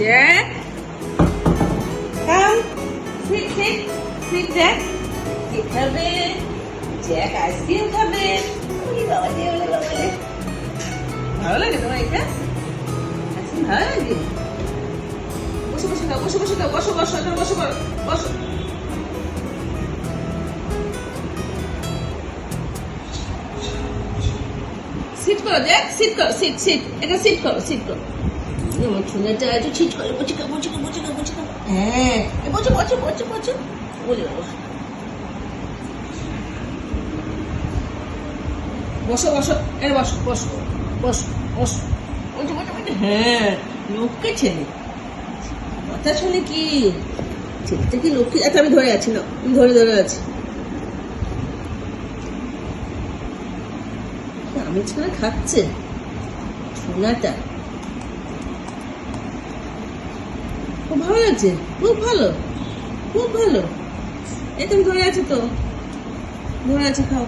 Jack, come. Sit, sit, sit, Jack. Sit খাবে। Jack ice cream খাবে। ওরে বাবা রে, ওরে বাবা রে। ভালো লাগে তোমার এটা? আইসক্রিম ভালো লাগে? বসো বসো খাও, বসো বসো খাও, বসো বসো, এখানে বসো করো, বসো। সিট করো জ্যাক, সিট করো, সিট সিট, এটা সিট করো, সিট করো। আমার ছোনাটা একটু সিট করে, বসে খাও, বসে খাও, বসে খাও, বসে খাও। হ্যাঁ, বসো বসো বসো বসো। বলে বসো বসো বসো, এর বসো বসো বসো বসো, বসো বসো বসো। হ্যাঁ, লোককে ছেলে কথা শুনে কি ছেলেটা কি লক্ষ্মী? আচ্ছা আমি ধরে আছি না, আমি ধরে ধরে আছি। আমি ছাড়া খাচ্ছে ছোনাটা, খুব ভালো লাগছে, খুব ভালো, খুব ভালো। এই তুমি ধরে আছো তো, ধরে আছে, খাও।